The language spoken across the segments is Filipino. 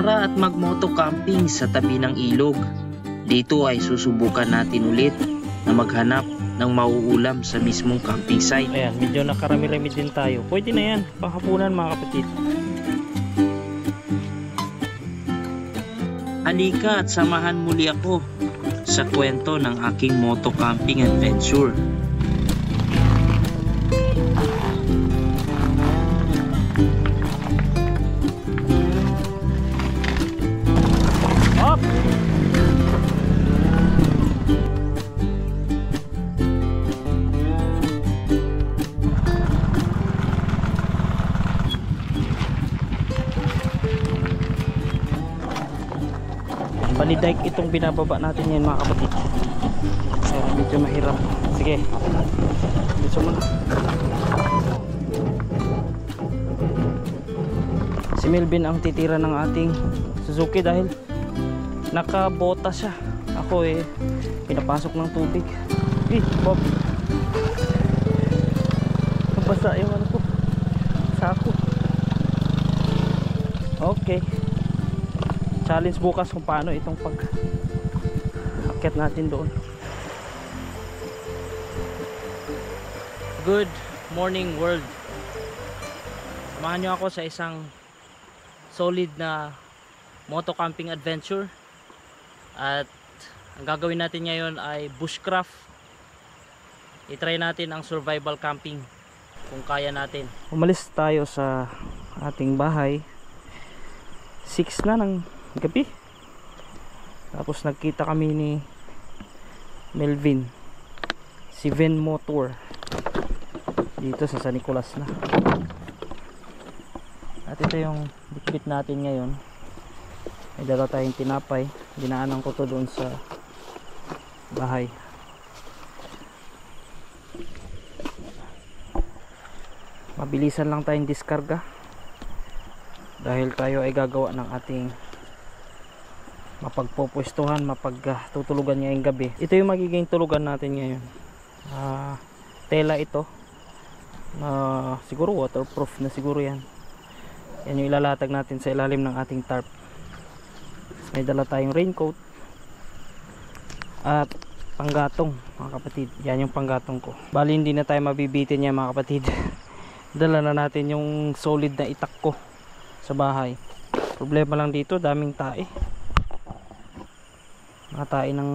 Tara at mag-moto camping sa tabi ng ilog. Dito ay susubukan natin ulit na maghanap ng mauulam sa mismong camping site. Ayan, medyo nakarami-rami din tayo. Pwede na yan, panghapunan mga kapatid. Halika at samahan muli ako sa kwento ng aking moto camping adventure. Up! Balidike itong binababa natin yan mga kapatid. Kaya medyo mahirap. Sige, dito muna. Si Melvin ang titira ng ating Suzuki dahil nakabota siya. Ako pinapasok ng tubig. Bob, nabasa yung ano ko, sako. Okay, challenge bukas kung paano itong pag-akyat natin doon. Good morning world. Samahan nyo ako sa isang solid na moto camping adventure. At ang gagawin natin ngayon ay bushcraft. I-try natin ang survival camping kung kaya natin. Umalis tayo sa ating bahay 6 na ng gabi. Tapos nagkita kami ni Melvin, si Ven Motor, dito sa San Nicolas na. At ito yung bitbit natin ngayon. May dala tayong tinapay. Dinaanan ko to doon sa bahay. Mabilisan lang tayong diskarga dahil tayo ay gagawa ng ating mapagpupwestuhan, mapagtutulugan ngayong gabi. Ito yung magiging tulugan natin ngayon. Tela ito, siguro waterproof na siguro yan. Yan yung ilalatag natin sa ilalim ng ating tarp. May dala tayong raincoat at panggatong mga kapatid. Yan yung panggatong ko. Bali hindi na tayo mabibitin yan mga kapatid. Dala na natin yung solid na itak ko sa bahay. Problema lang dito, daming tae. Mga tae ng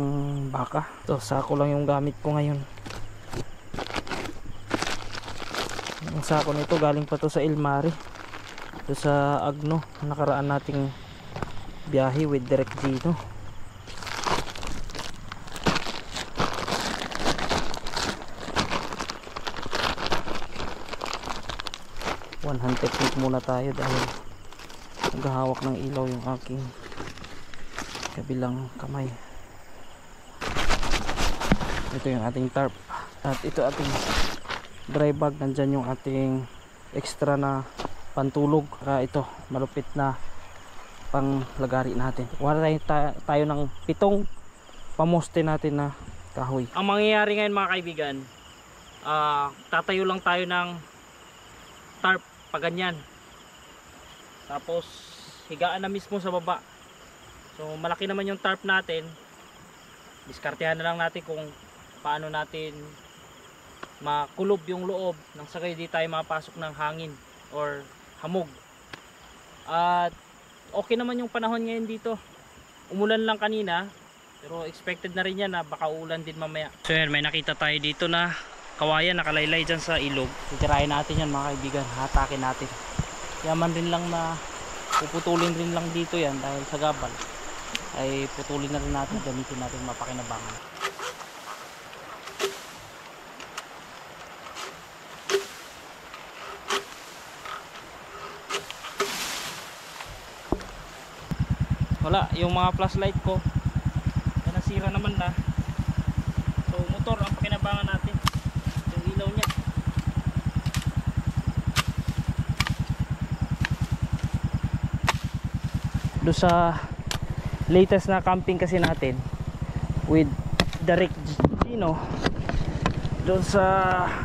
baka. Ito, sako lang yung gamit ko ngayon. Ang sako nito galing pa to sa Ilmari, ito sa Agno, nakaraan nating biyahe with Direct Gino. One-hand technique muna tayo dahil naghahawak ng ilaw yung aking kabilang kamay. Ito yung ating tarp at ito ating dry bag. Nandyan yung ating extra na pantulog. Ito malupit na panglagari natin. Wala tayo ng 7 pamoste natin na kahoy. Ang mangyayari ngayon mga kaibigan, tatayo lang tayo ng tarp pa ganyan, tapos higaan na mismo sa baba. So malaki naman yung tarp natin. Diskartehan na lang natin kung paano natin makulob yung loob nang sakay di tayo mapasok ng hangin or hamog. At okay naman yung panahon ngayon dito. Umulan lang kanina, pero expected na rin yan na baka uulan din mamaya. So yan, may nakita tayo dito na kawayan nakalaylay dyan sa ilog. Titirahin natin yan mga kaibigan, hatakin natin. Yaman rin lang na puputulin rin lang dito yan dahil sa gabal ay putulin na rin natin, gamitin natin mapakinabangan. Wala, yung mga flashlight ko nasira naman na. So motor ang pakinabangan natin, yung ilaw niya. Doon sa latest na camping kasi natin with Direct Gino, doon sa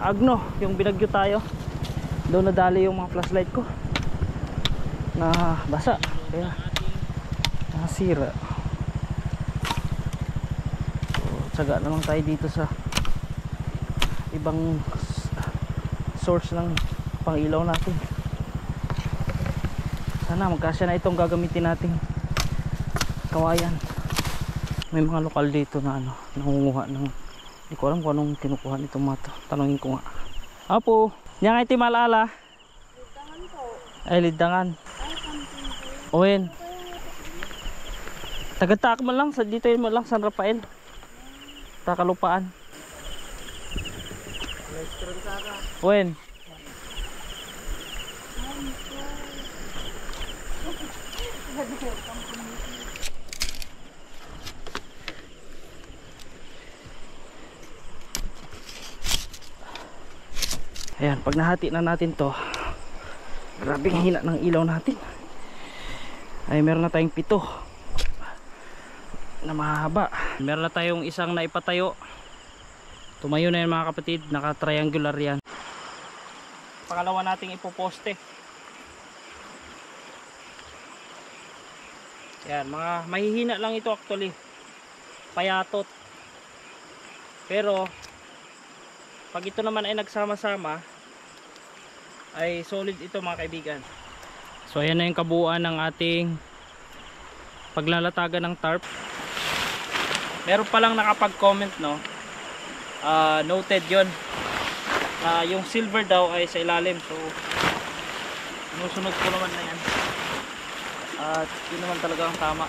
Agno, yung binagyo tayo, doon nadali yung mga flashlight ko na basa. Kaya nasira. So, tsaga naman tayo dito sa ibang source ng pangilaw natin. Sana magkasya na itong gagamitin nating kawayan. May mga lokal dito na nangunguha ng, hindi ko alam kung anong kinukuha nitong mato. Tanungin ko nga. Apo, niya nga iti malala. Lidangan po. Ay, lidangan. Ay, kamping po. Owen. Tagatak mo lang, dito mo lang San Rafael. Takalupaan. Owen. Ayan, pag nahati na natin to, grabe ang hina ng ilaw natin. Ay, meron na tayong 7 na mahaba. Meron na tayong isang naipatayo. Tumayo na yan mga kapatid, naka triangular yan. Pangalawa nating ipoposte. Yan, mga mahihina lang ito actually, payatot. Pero pag ito naman ay nagsama-sama, ay solid ito mga kaibigan. So ayan na yung kabuuan ng ating paglalatagan ng tarp. Meron palang nakapag-comment, no? Noted yon na yung silver daw ay sa ilalim. So sinusunod ko naman na yan. At yun naman talaga ang tama.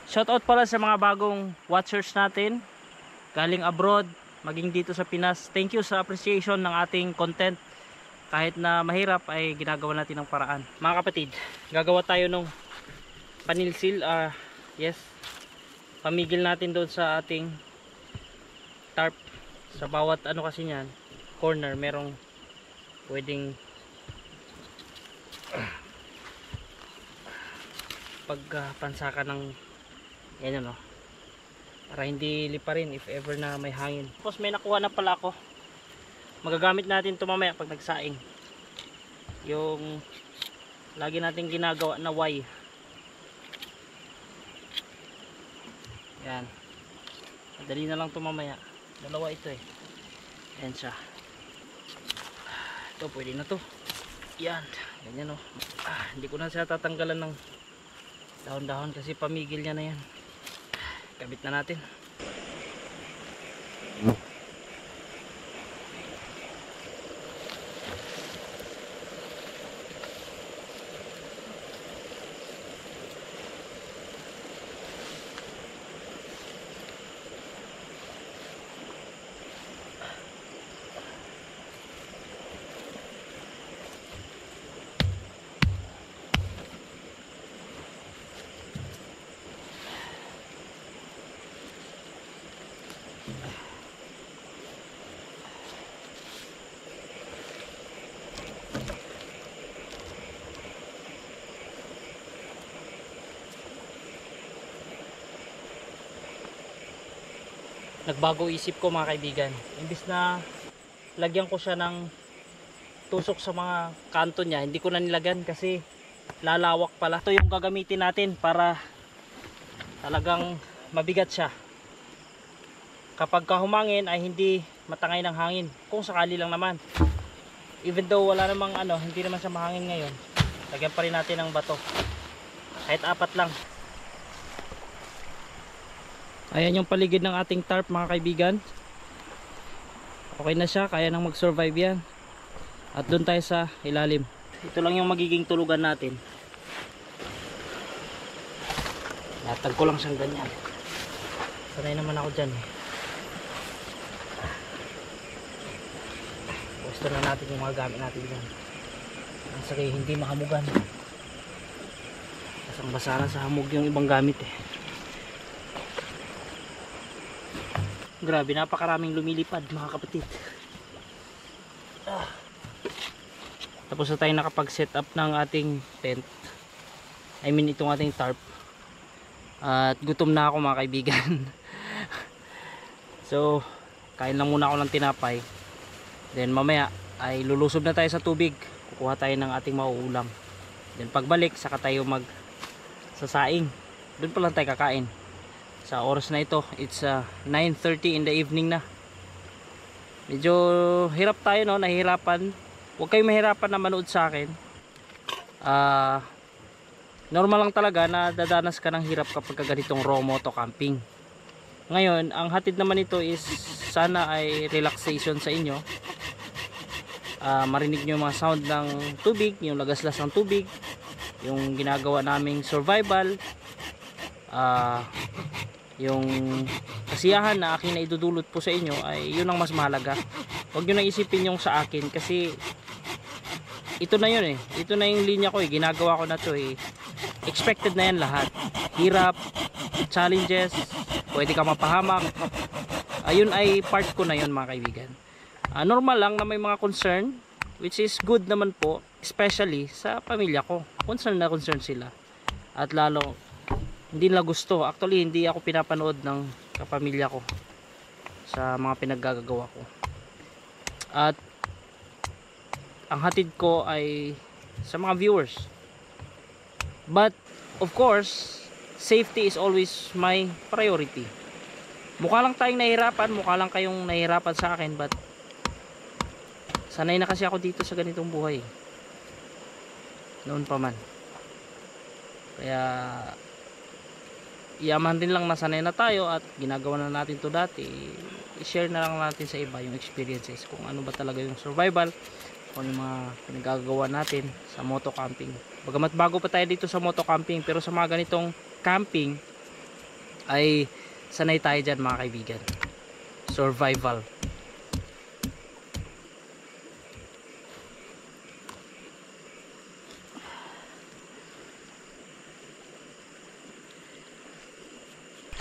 Shoutout pala sa mga bagong watchers natin galing abroad, maging dito sa Pinas. Thank you sa appreciation ng ating content. Kahit na mahirap ay ginagawa natin ng paraan. Mga kapatid, gagawa tayo ng panilsil. Yes, pamigil natin doon sa ating tarp. Sa bawat ano kasi niyan, corner merong pwedeng pagpansaka ng yan yun, no? Para hindi liparin if ever na may hangin. Tapos may nakuha na pala ako. Magagamit natin ito mamaya pag nagsaing. Yung lagi natin ginagawa na Y. Yan. Madali na lang ito mamaya. Dalawa ito eh. Yan siya. Ito pwede na to. Yan. Ganyan, no? Hindi ko na siya tatanggalan ng dahon-dahon kasi pamigil niya na yan. Kabit na natin. Nagbago isip ko mga kaibigan. Imbis na lagyan ko siya ng tusok sa mga kanto niya, hindi ko na nilagyan kasi lalawak pala. Ito yung gagamitin natin para talagang mabigat siya. Kapag humangin ay hindi matangay ng hangin. Kung sakali lang naman. Even though wala namang hindi naman siya mahangin ngayon, lagyan pa rin natin ng bato. Kahit 4 lang. Ayan yung paligid ng ating tarp mga kaibigan. Okay na siya, kaya nang mag-survive yan. At doon tayo sa ilalim. Ito lang yung magiging tulugan natin. Latag ko lang siyang ganyan. Sanay naman ako dyan eh. Pwesto na natin yung mga gamit natin dyan. Ang sagay hindi mahamugan. Basang basara sa hamog yung ibang gamit eh. Grabe, napakaraming lumilipad mga kapatid. Tapos na tayo nakapag-set up ng ating tent. I mean itong ating tarp. At gutom na ako mga kaibigan. So kain lang muna ako ng tinapay, then mamaya ay lulusob na tayo sa tubig, kukuha tayo ng ating mauulam, then pagbalik saka tayo mag sasaing, doon pa lang tayo kakain. Sa oras na ito, it's 9:30 in the evening na. Medyo hirap tayo, no, nahihirapan. Huwag kayong mahirapan na manood sa akin. Normal lang talaga na dadanas ka ng hirap kapag ganitong raw moto camping. Ngayon, ang hatid naman ito is sana ay relaxation sa inyo. Marinig nyo yung mga sound ng tubig, yung lagaslas ng tubig, yung ginagawa naming survival, yung kasiyahan na aking naidudulot po sa inyo, ay yun ang mas mahalaga. Huwag nyo nang isipin yung sa akin, kasi ito na yun eh. Ito na yung linya ko eh. Ginagawa ko na to eh. Expected na yan lahat. Hirap, challenges, pwede ka mapahamak. Ayun ay part ko na yun, mga kaibigan. Normal lang na may mga concern, which is good naman po, especially sa pamilya ko. Concern na concern sila. At lalo, hindi nila gusto. Actually, hindi ako pinapanood ng kapamilya ko sa mga pinaggagawa ko. At ang hatid ko ay sa mga viewers. But of course, safety is always my priority. Mukha lang tayong nahihirapan, mukha lang kayong nahihirapan sa akin, but sanay na kasi ako dito sa ganitong buhay. Noon pa man. Kaya iyaman din lang na sanay na tayo at ginagawa na natin to dati. I-share na lang natin sa iba yung experiences, kung ano ba talaga yung survival, kung yung mga pinagagawa natin sa moto camping. Bagamat bago pa tayo dito sa moto camping, pero sa mga ganitong camping ay sanay tayo dyan, mga kaibigan. Survival.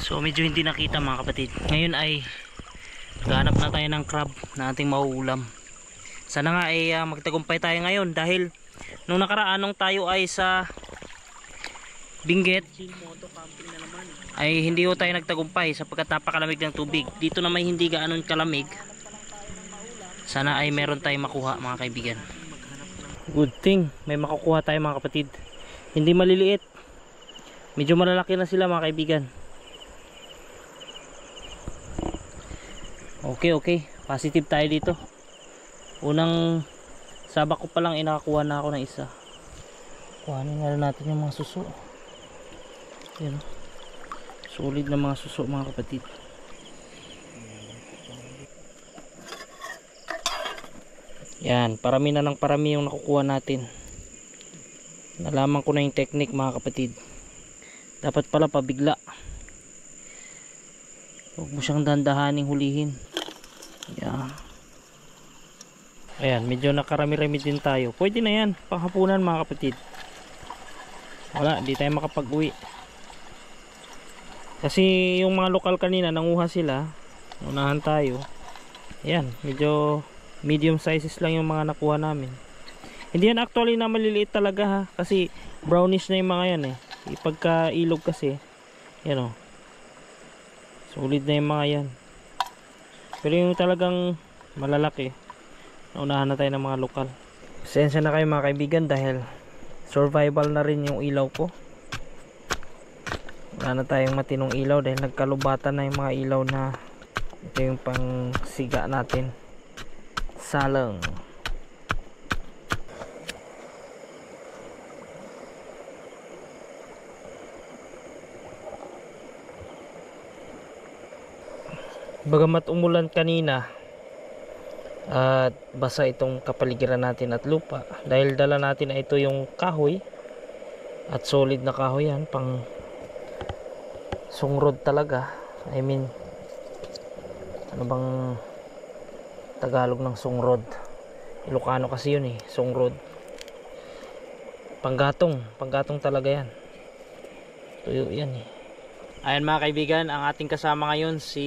So medyo hindi nakita, mga kapatid. Ngayon ay naghahanap na tayo ng crab na ating mauulam. Sana nga ay magtagumpay tayo ngayon, dahil nung nakaraan nung tayo ay sa Benguet ay hindi ho tayo nagtagumpay sapagkat napakalamig ng tubig. Dito na may hindi gaanon kalamig. Sana ay meron tayong makuha, mga kaibigan. Good thing may makukuha tayo, mga kapatid. Hindi maliliit, medyo malalaki na sila, mga kaibigan. Okay, positive tayo dito. Unang sabak ko pa lang nakakuha na ako ng isa. Kuhanin nga natin yung mga suso. Yan, solid na mga suso, mga kapatid. Yan, parami na ng parami yung nakukuha natin. Nalaman ko na yung technique, mga kapatid. Dapat pala pabigla. Huwag mo siyang dandahaning hulihin. Yan. Ayan, medyo nakarami-rami din tayo. Pwede na yan, panghapunan, mga kapatid. Wala, di tayo makapag-uwi. Kasi yung mga lokal kanina, nanguha sila. Unahan tayo. Ayan, medyo medium sizes lang yung mga nakuha namin. Hindi yan actually na maliliit talaga, ha. Kasi brownish na yung mga yan eh. Ipagka ilog kasi, yan o. Solid na yung mga yan. Pero yung talagang malalaki, naunahan na tayo ng mga lokal. Pasensya na kayo, mga kaibigan, dahil survival na rin yung ilaw ko. Wala na tayong matinong ilaw dahil nagkalubatan na yung mga ilaw na ito yung pang siga natin. Salang. Bagamat umulan kanina at basa itong kapaligiran natin at lupa, dahil dala natin na ito yung kahoy, at solid na kahoy yan, pang sungrod talaga. I mean, ano bang Tagalog ng sungrod? Ilocano kasi yun eh, sungrod. Panggatong talaga yan. Tuyo yan eh. Ayan, mga kaibigan, ang ating kasama ngayon si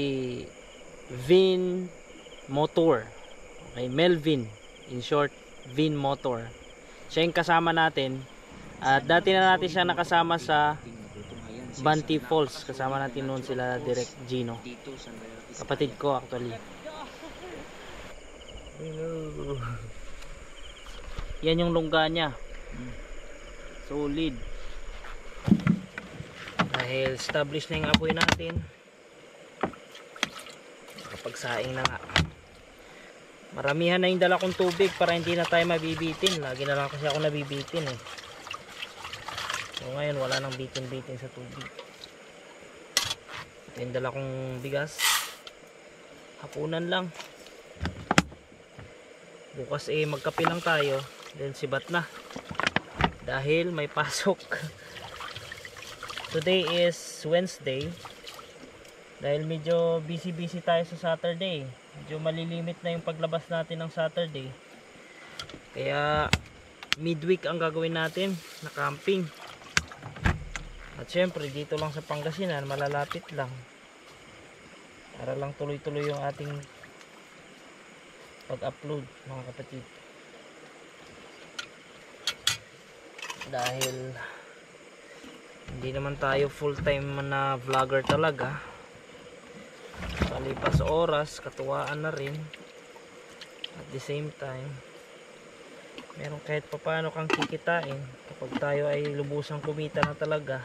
Vin Motor. Okay, Melvin, in short, Vin Motor. Siya yung kasama natin. At dati na natin siya nakasama sa Banti Falls. Kasama natin noon sila Direct Gino. Kapatid ko actually. Yan yung lungga niya. Solid. Dahil established na yung apoy natin, nakapagsaing na nga. Maramihan na yung dala kong tubig para hindi na tayo mabibitin. Lagi na lang kasi ako nabibitin eh. So ngayon wala nang bitin-bitin sa tubig. Ito yung dala kong bigas. Hapunan lang. Bukas eh magkape lang tayo. Then sibat na. Dahil may pasok. Today is Wednesday. Dahil medyo busy tayo sa Saturday. Medyo malilimit na yung paglabas natin ng Saturday. Kaya midweek ang gagawin natin na camping. At syempre dito lang sa Pangasinan, malalapit lang. Para lang tuloy-tuloy yung ating pag-upload mga kapatid. Dahil hindi naman tayo full-time na vlogger talaga. Palipas oras, katuwaan na rin. At the same time, meron kahit papaano kang kikitain kapag tayo ay lubusang kumita na talaga.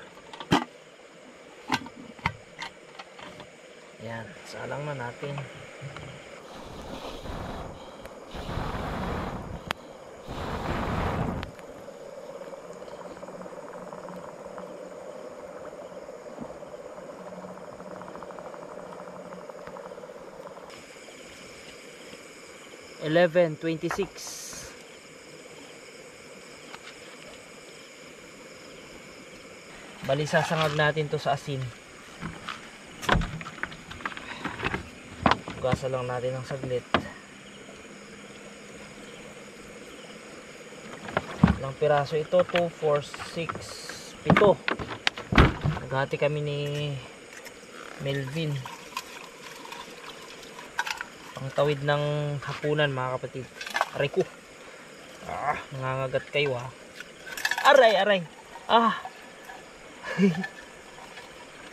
Yan, salang na natin. $11.26. Bali sasangag natin to sa asin. Gasa lang natin ng saglit. Ilang piraso ito? 2, 4, 6, 7. Naghati kami ni Melvin. Ang tawid ng hapunan mga kapatid. Aray ko. Nangangagat kayo ha. Aray.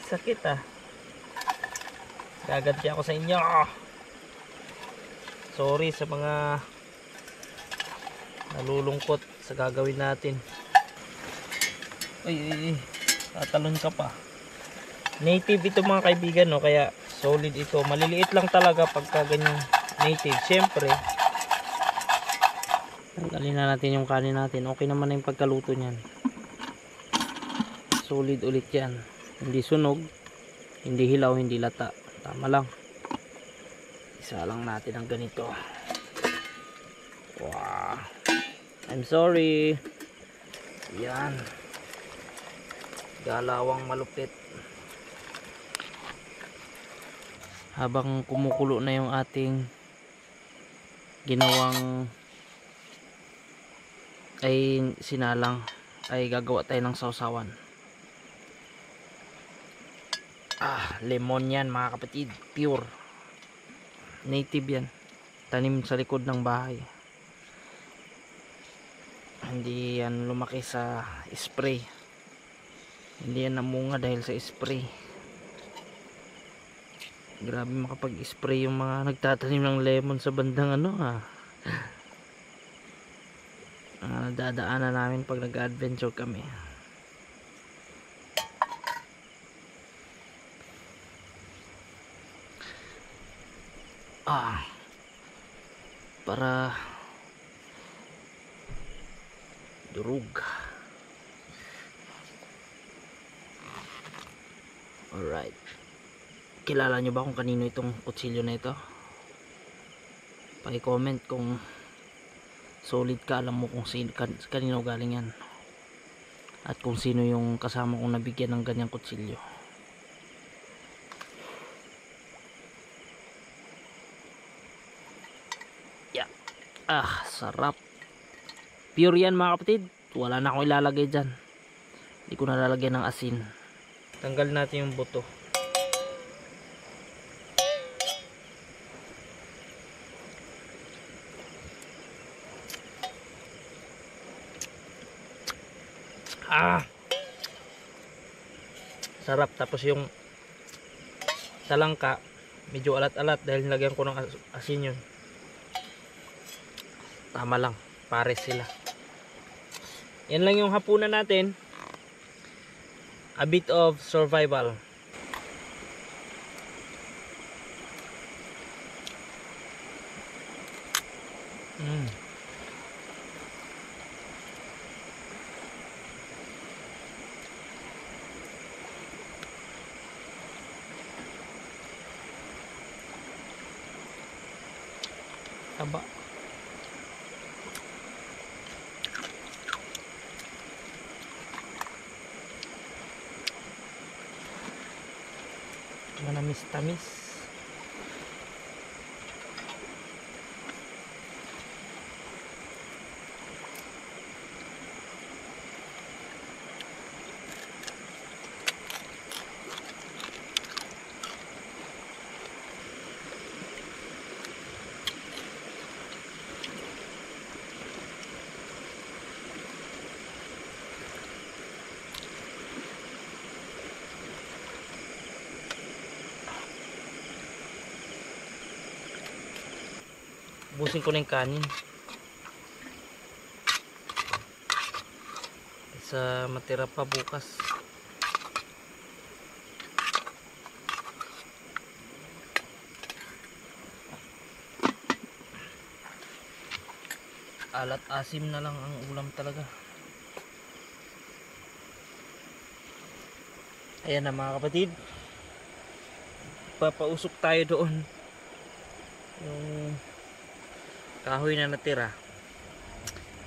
Sakit gaganti ako sa inyo. Sorry sa mga nalulungkot sa gagawin natin. Ay. Tatalon ka pa. Native ito mga kaibigan, no? Kaya solid ito. Maliliit lang talaga pagka ganyan native. Siyempre, tanggalin na natin yung kanin natin. Okay naman na yung pagkaluto niyan. Solid ulit yan. Hindi sunog, hindi hilaw, hindi lata. Tama lang. Isa lang natin ang ganito. Wow. I'm sorry. Yan. Galawang malupit. Habang kumukulo na yung ating ginawang ay sinalang, ay gagawa tayo ng sausawan. Lemon yan mga kapatid, pure native yan, tanim sa likod ng bahay, hindi yan lumaki sa spray, hindi yan namunga dahil sa spray. Grabe makapag-spray yung mga nagtatanim ng lemon sa bandang nadadaanan namin pag nag-adventure kami. Para durug. Alright. Kilala nyo ba kung kanino itong kutsilyo na ito? Paki-comment kung solid ka, alam mo kung kanino galing yan. At kung sino yung kasama kong nabigyan ng ganyang kutsilyo. Yeah. Sarap. Pure yan mga kapatid. Wala na akong ilalagay dyan. Hindi ko nalalagyan ng asin. Tanggal natin yung buto. Sarap. Tapos yung talangka medyo alat-alat dahil nilagyan ko ng asin yun. Tama lang, pares sila. Yan lang yung hapunan natin. A bit of survival. Taba. Manamis-tamis. Ubusin ko na yung kanin sa matira pa bukas. Alat asim na lang ang ulam talaga. Ayan na mga kapatid, papausok tayo doon yung kahoy na natira.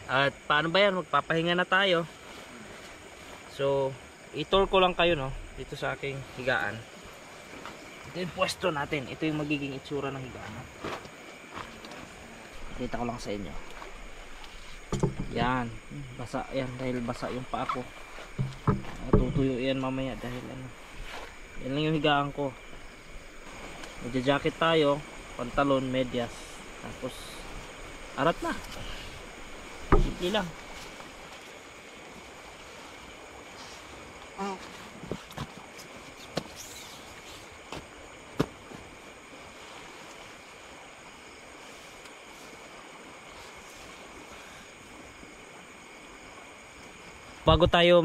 At paano ba yan? Magpapahinga na tayo. So i-tour ko lang kayo, no, dito sa aking higaan. Ito yung pwesto natin. Ito yung magiging itsura ng higaan. Kita ko lang sa inyo. Yan, basa yan dahil basa yung paa ko. Tutuyo yan mamaya dahil ano. Yan lang yung higaan ko. Magja-jacket tayo, pantalon, medyas, tapos arat na. Simple lang. Bago tayo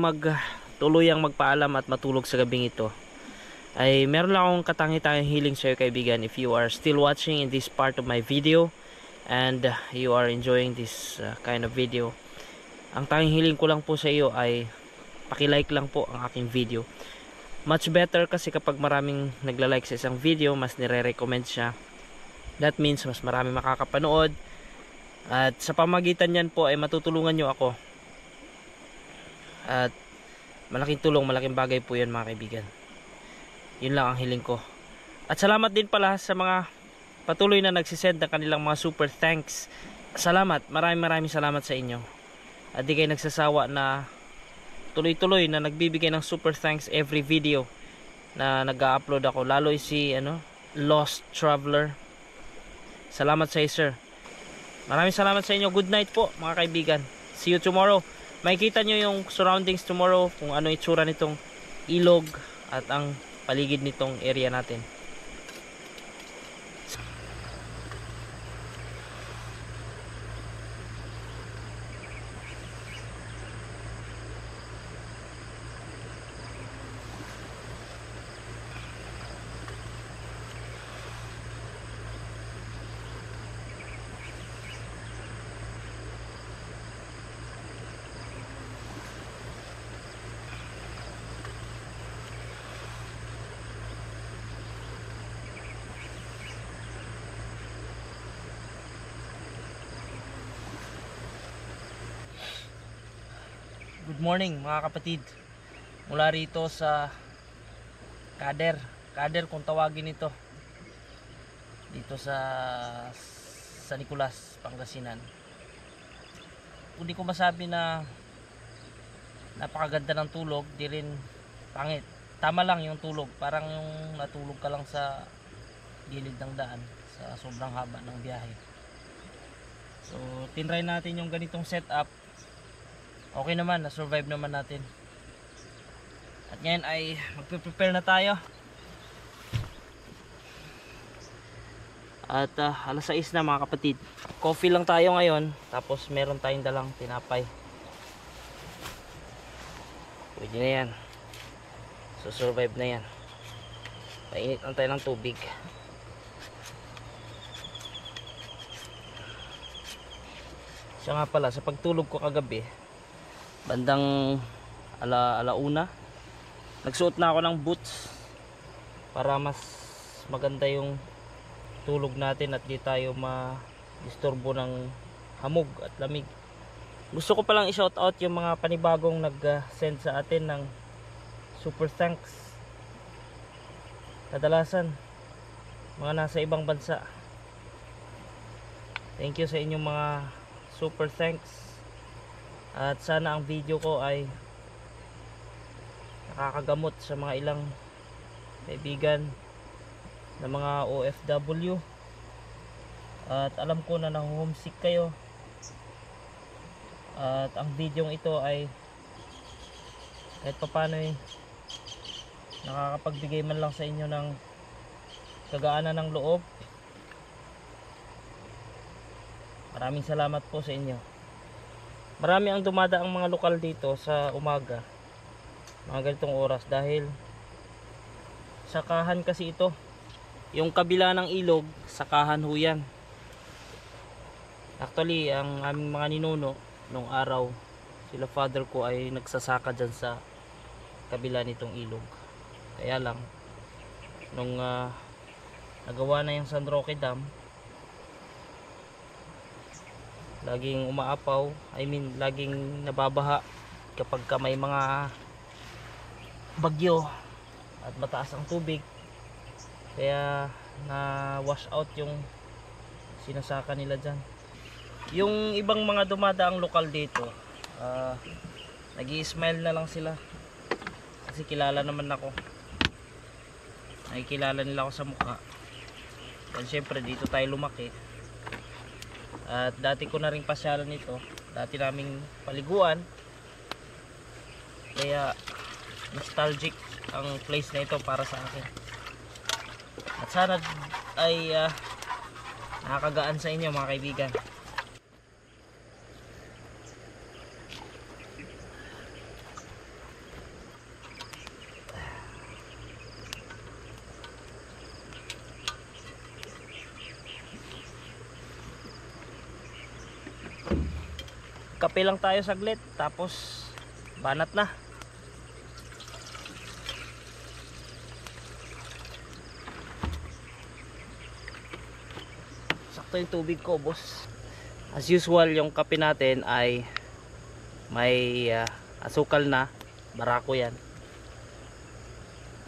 tuluyang magpaalam at matulog sa gabing ito, ay meron lang akong katangi-tanging hiling sa iyo, kaibigan. If you are still watching in this part of my video and you are enjoying this kind of video, ang tanging hiling ko lang po sa iyo ay paki-like lang po ang aking video. Much better kasi kapag maraming nagla-like sa isang video, mas nire-recommend siya. That means mas marami makakapanood, at sa pamagitan niyan po ay matutulungan nyo ako. At malaking tulong, malaking bagay po yan mga kaibigan. Yun lang ang hiling ko. At salamat din pala sa mga patuloy na nagsisend ng kanilang mga super thanks. Salamat, maraming salamat sa inyo. At di kayo nagsasawa na tuloy-tuloy na nagbibigay ng super thanks every video na nag-upload ako. Lalo si Lost Traveler. Salamat sa iyo, sir. Maraming salamat sa inyo. Good night po mga kaibigan. See you tomorrow. Makikita nyo yung surroundings tomorrow, kung ano itsura nitong ilog at ang paligid nitong area natin. Good morning mga kapatid, mula rito sa Kader kung tawagin ito, dito sa Nicolas, Pangasinan. Hindi ko masabi na napakaganda ng tulog, di rin pangit. Tama lang yung tulog, parang yung natulog ka lang sa gilid ng daan sa sobrang haba ng biyahe. So tinry natin yung ganitong setup. Okay naman, na-survive naman natin. At ngayon ay magpe-prepare na tayo. At alas 6 na mga kapatid. Coffee lang tayo ngayon. Tapos meron tayong dalang tinapay. Pwede na yan. So survive na yan. Painit lang tayo ng tubig. Siya nga pala, sa pagtulog ko kagabi, bandang alauna, nagsuot na ako ng boots para mas maganda yung tulog natin at di tayo ma-disturbo ng hamog at lamig. Gusto ko palang i-shout out yung mga panibagong nag-send sa atin ng super thanks. Kadalasan mga nasa ibang bansa. Thank you sa inyong mga super thanks. At sana ang video ko ay nakakagamot sa mga ilang kaibigan na mga OFW. At alam ko na naho-homesick kayo. At ang video ito ay kahit paano nakakapagbigay man lang sa inyo ng kagaanan ng loob. Maraming salamat po sa inyo. Marami ang dumadaang mga lokal dito sa umaga, mga ganitong oras, dahil sakahan kasi ito. Yung kabila ng ilog, sakahan ho yan. Actually, ang aming mga ninuno nung araw, sila father ko ay nagsasaka dyan sa kabila nitong ilog. Kaya lang nung nagawa na yung San Roque Dam, laging umaapaw, laging nababaha kapag may mga bagyo at mataas ang tubig. Kaya na wash out yung sinasaka nila dyan. Yung ibang mga dumadaang lokal dito, nag-i-smile na lang sila kasi kilala naman ako. Nakikilala nila ako sa mukha. Dahil syempre dito tayo lumaki. At dati ko na rin pasyalan ito. Dati naming paliguan. Kaya nostalgic ang place na ito para sa akin. At sana ay nakakagaan sa inyo mga kaibigan. Kape lang tayo saglit, tapos banat na. Sakto yung tubig ko, boss. As usual, yung kape natin ay may asukal na. Barako yan.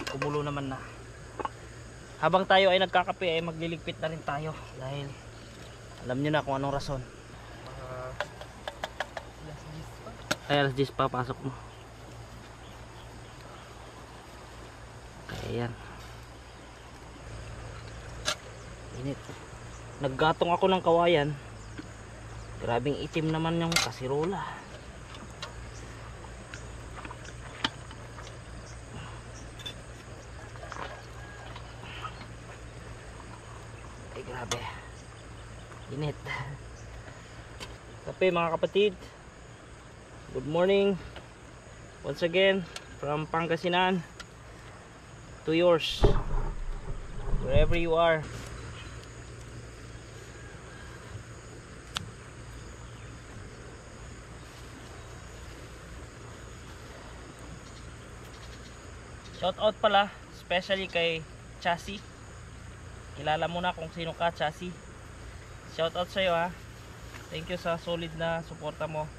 Kumulo naman na. Habang tayo ay nagkakape, ay magliligpit na rin tayo. Dahil alam nyo na kung anong rason. Ay, alas 10 pa, pasok mo. Kaya yan. Init. Naggatong ako ng kawayan. Grabing itim naman yung kasirola. Ay, grabe. Init. Kape mga kapatid. Good morning once again from Pangasinan to yours, wherever you are. Shout out pala especially kay Chassis. Kilala mo na kung sino ka, Chassis. Shout out sa iyo ha. Thank you sa solid na suporta mo.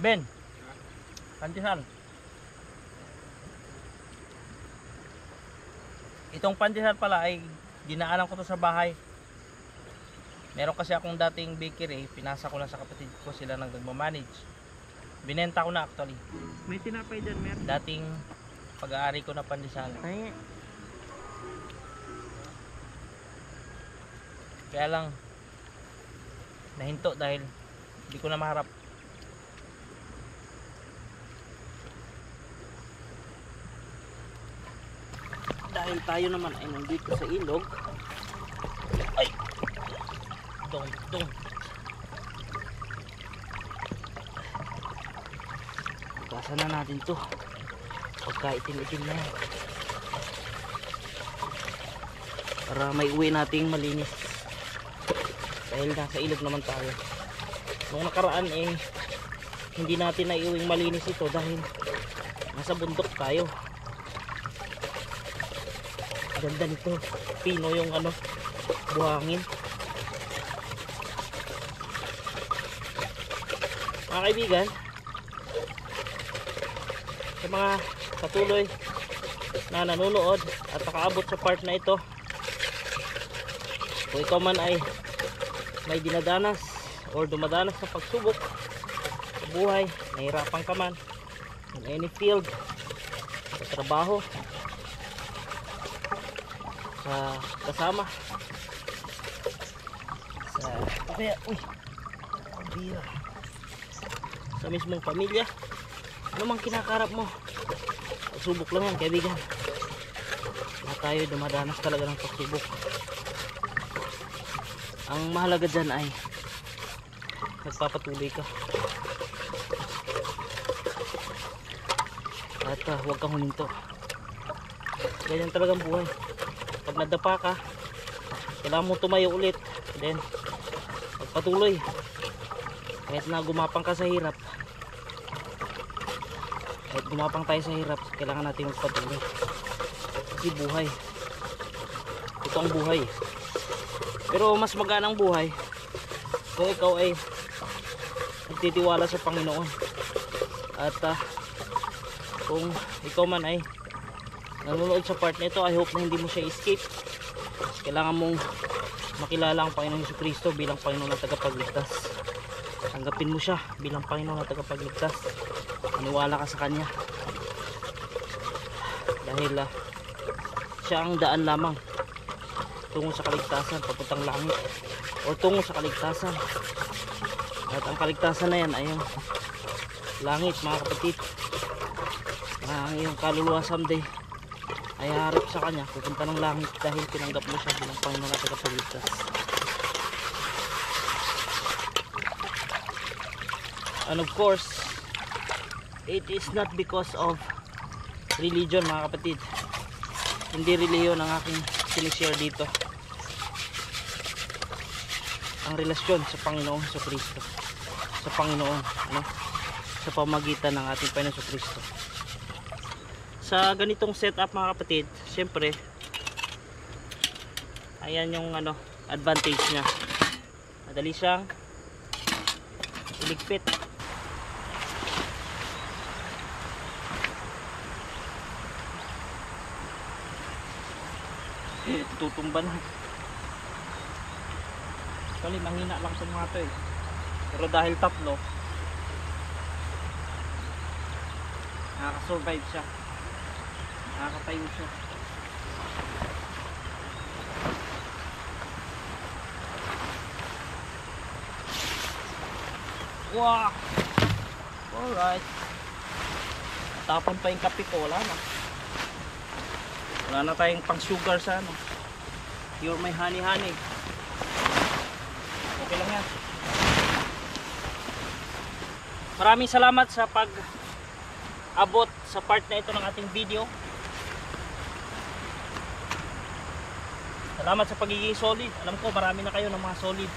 Ben, pandesal. Itong pandesal pala ay dinaanan ko to sa bahay. Meron kasi akong dating bakery, pinasa ko lang sa kapatid ko, sila nang nagmamanage. Binenta ko na actually. May tinapay dyan, Mer. Dating pag-aari ko na pandesal. Ay, Kaya lang nahinto dahil hindi ko na maharap. Dahil tayo naman ay nandito sa ilog. Ay! Dong. Bukasan na natin to. Pagka itim-itim na yan. Para may uwi nating malinis. Dahil nasa ilog naman tayo. Nung nakaraan hindi natin na iuwing malinis ito dahil nasa bundok tayo. Ganda nito. Pino yung buhangin. Mga kaibigan, sa mga patuloy na nanonood at nakaabot sa part na ito, kung ikaw man ay may dinadanas or dumadanas sa pagsubok sa buhay, nahirapan ka man in any field, sa trabaho, sa kasama, sa kaya, sa mismong pamilya, ano mang kinakarap mo, pagsubok lang yan kaibigan. Na tayo dumadanas talaga ng pagsubok. Ang mahalaga dyan ay nagpapatuloy ka at huwag kang huminto. Ganyan talagang buhay. Pag nadapa ka, kailangan mo tumayo ulit, then magpatuloy. Kahit na gumapang ka sa hirap, kahit gumapang tayo sa hirap, kailangan natin magpatuloy. Kasi buhay, ito ang buhay. Pero mas maganang buhay kung ikaw ay nagtitiwala sa Panginoon. At kung ikaw man ay nanonood sa part nito, I hope na hindi mo siya escape. Kailangan mong makilala ang Panginoon Jesucristo bilang Panginoon at tagapagligtas. Tanggapin mo siya bilang Panginoon at tagapagligtas. Maniwala ka sa Kanya. Dahil siya ang daan lamang tungo sa kaligtasan, papuntang langit o tungo sa kaligtasan. At ang kaligtasan na yan ay yung langit, mga kapatid. Ang iyong kaluluwa someday ay harap sa Kanya, pupunta ng langit dahil tinanggap mo siya bilang Panginoon at tagapagligtas. And of course, it is not because of religion, mga kapatid. Hindi reliyon ang aking sinishare dito. Ang relasyon sa Panginoong Jesucristo, sa Panginoon, sa pamagitan ng ating Panginoong Jesucristo. Sa ganitong setup, mga kapatid, syempre ayan yung advantage niya. Madali siyang iligpit. Tutumba na. Actually, manghina lang itong mga ito eh. Pero dahil tatlo, nakaka-survive siya. Nakakatayo siya. Wow! Alright. Tapon pa yung kape ko. Wala na. Wala na tayong pang sugar sa You're my honey. Okay lang yan. Maraming salamat sa pag-abot sa part na ito ng ating video. Salamat sa pagiging solid. Alam ko marami na kayo ng mga solid.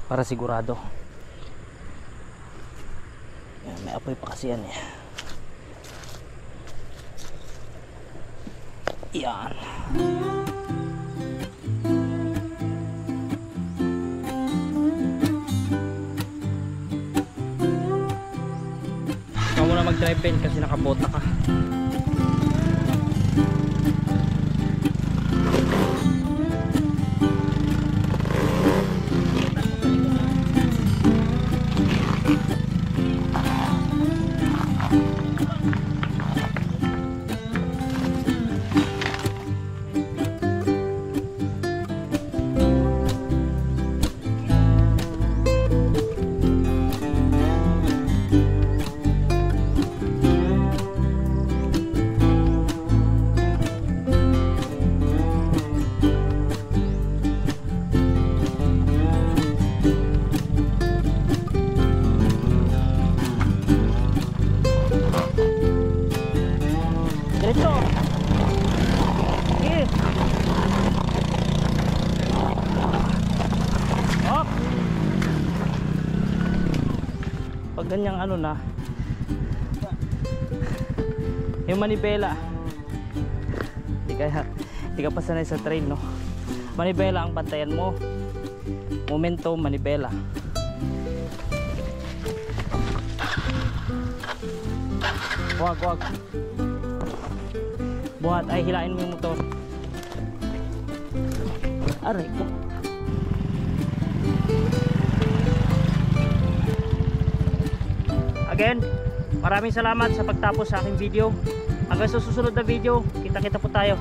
para sigurado. Yan, may apoy pa kasi yan eh. Yan. Ikaw muna mag-drive pen kasi nakabota ka. Diretso. Sige. Hop. Pag ganyang ano na, yung manibela, di ka pa sanay sa train, no? Manibela ang bantayan mo. Momentum, manibela. Wag. Buhat, ay hilain mo yung motor. Aray ko. Again, maraming salamat sa pagtapos sa aking video. Hanggang sa susunod na video, kita-kita po tayo.